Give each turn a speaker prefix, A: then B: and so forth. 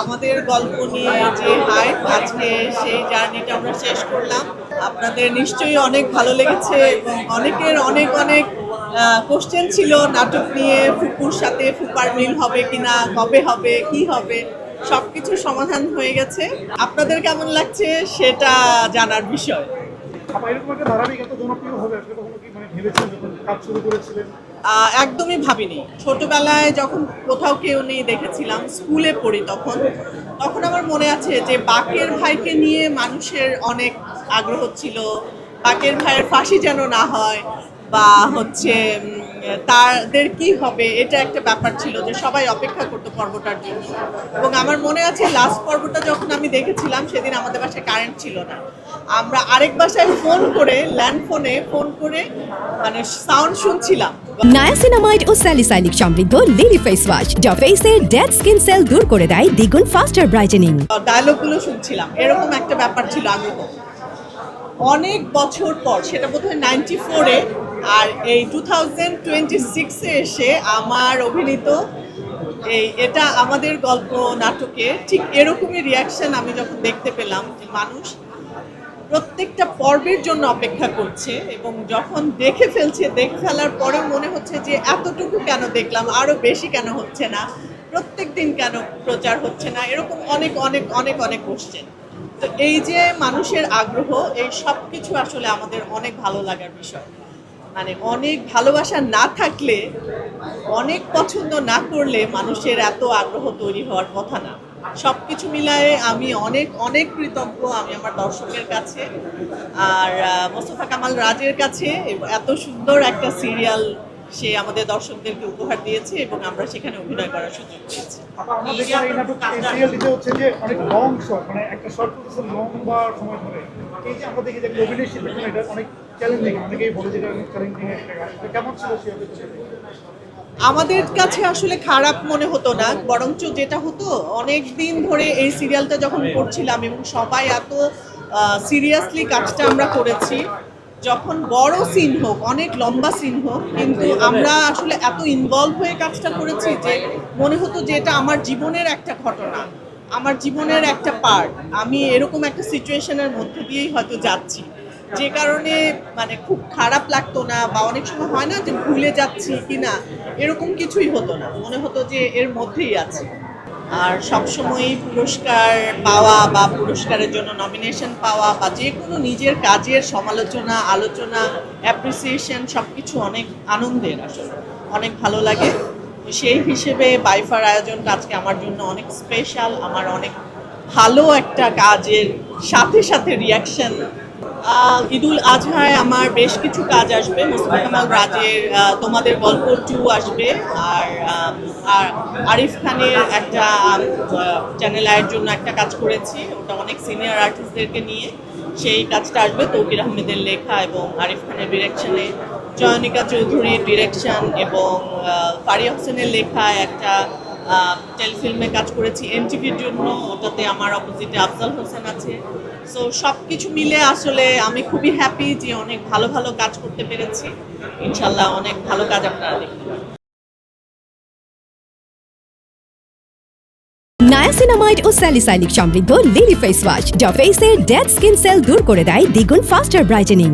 A: আমাদের গল্প নিয়ে যে হাইপ আজকে সেই জার্নিটা আমরা শেষ করলাম। আপনাদের নিশ্চয়ই অনেক ভালো লেগেছে এবং অনেকের অনেক অনেক কোশ্চেন ছিল নাটক নিয়ে, ফুপুর সাথে ফুপার মিল হবে কিনা, কবে হবে, কি হবে, সবকিছু সমাধান হয়ে গেছে। আপনাদের কেমন লাগছে সেটা জানার বিষয়। একদমই ভাবিনি। ছোটবেলায় যখন কোথাও কেউ নেই দেখেছিলাম, স্কুলে পড়ি তখন আমার মনে আছে যে বাকের ভাইকে নিয়ে মানুষের অনেক আগ্রহ ছিল। বাকের ভাইয়ের ফাঁসি যেন না হয় বা হচ্ছে তাদের কি হবে, এটা একটা ব্যাপার ছিল যে সবাই অপেক্ষা করতো পর্বটার জন্য। এবং আমার মনে আছে লাস্ট পর্বটা যখন আমি দেখেছিলাম সেদিন আমাদের বাসায় কারেন্ট ছিল না। আমরা আরেক বাসায় ফোন করে, ল্যান্ডফোনে ফোন করে মানে সাউন্ড শুনছিলাম।
B: নায়াসিনামাইড ও স্যালিসাইলিক সমৃদ্ধ লিলি ফেস ওয়াশ যা ফেসের ডেড স্কিন সেল দূর করে দেয় দ্বিগুণ ফাস্টার ব্রাইটেনিং।
A: ডায়লগগুলো শুনছিলাম, এরকম একটা ব্যাপার ছিল আগ্রহ। অনেক বছর পর, সেটা বোধহয় 94-এ, আর এই 2026-এ এসে আমার অভিনীত এটা আমাদের গল্প নাটকে ঠিক এরকমই রিয়াকশন আমি যখন দেখতে পেলাম যে মানুষ প্রত্যেকটা পর্বের জন্য অপেক্ষা করছে এবং যখন দেখে ফেলার পরেও মনে হচ্ছে যে এতটুকু কেন দেখলাম, আরো বেশি কেন হচ্ছে না, প্রত্যেক দিন কেন প্রচার হচ্ছে না, এরকম অনেক অনেক অনেক অনেক কোশ্চেন। তো এই যে মানুষের আগ্রহ, এই সব কিছু আসলে আমাদের অনেক ভালো লাগার বিষয়। মানে অনেক ভালোবাসা না থাকলে, অনেক পছন্দ না করলে মানুষের এত আগ্রহ তৈরি হওয়ার কথা না। সব কিছু মিলায়ে আমি অনেক অনেক কৃতজ্ঞ আমি আমার দর্শকের কাছে আর মোস্তফা কামাল রাজের কাছে। এত সুন্দর একটা সিরিয়াল সে আমাদের দর্শকদেরকে উপহার দিয়েছে এবং আমরা সেখানে অভিনয় করার সুযোগ পেয়েছি। আমাদের কাছে আসলে খারাপ মনে হতো না, বরঞ্চ যেটা হতো অনেক দিন ধরে এই সিরিয়ালটা যখন করছিলাম এবং সবাই এত সিরিয়াসলি কাজটা আমরা করেছি, যখন বড় সিন হোক, অনেক লম্বা সিন হোক, কিন্তু আমরা আসলে এত ইনভলভ হয়ে কাজটা করেছি যে মনে হতো যে এটা আমার জীবনের একটা ঘটনা, আমার জীবনের একটা পার্ট। আমি এরকম একটা সিচুয়েশনের মধ্যে দিয়েই হয়তো যাচ্ছি, যে কারণে মানে খুব খারাপ লাগতো না, বা অনেক সময় হয় না যে ভুলে যাচ্ছি কিনা, এরকম কিছুই হতো না, মনে হতো যে এর মধ্যেই আছে। আর সবসময়ই পুরস্কার পাওয়া বা পুরস্কারের জন্য নমিনেশন পাওয়া বা যে কোনো নিজের কাজের সমালোচনা, আলোচনা, অ্যাপ্রিসিয়েশন সব কিছু অনেক আনন্দের, আসলে অনেক ভালো লাগে। সেই হিসেবে বাইফার আয়োজনটা আজকে আমার জন্য অনেক স্পেশাল। আমার অনেক ভালো একটা কাজের সাথে সাথে রিয়াকশন। ঈদুল আজহায় আমার বেশ কিছু কাজ আসবে। মোস্তফা কামাল রাজের তোমাদের গল্প 2 আসবে, আর আরিফ খানের একটা চ্যানেল আয়ের জন্য একটা কাজ করেছি, ওটা অনেক সিনিয়র আর্টিস্টদেরকে নিয়ে, সেই কাজটা আসবে তৌকির আহমেদের লেখা এবং আরিফ খানের ডিরেকশনে, জয়নিকা চৌধুরীর ডিরেকশন এবং ফারিয়া হোসেনের লেখা একটা টেলিফিল্মে কাজ করেছি এনটিভির জন্য, ওটাতে আমার অপোজিটে আফজাল হোসেন আছে। সো সব কিছু মিলে আসলে আমি খুবই হ্যাপি যে অনেক ভালো ভালো কাজ করতে পেরেছি। ইনশাল্লাহ অনেক ভালো কাজ আপনারা দেখতে পাবেন।
B: নায়াসিনামাইড ও স্যালিসাইলিক সমৃদ্ধ লিলি ফেস ওয়াশ যা ফেসের ডেড স্কিন সেল দূর করে দেয় দ্বিগুণ ফাস্টার ব্রাইটেনিং।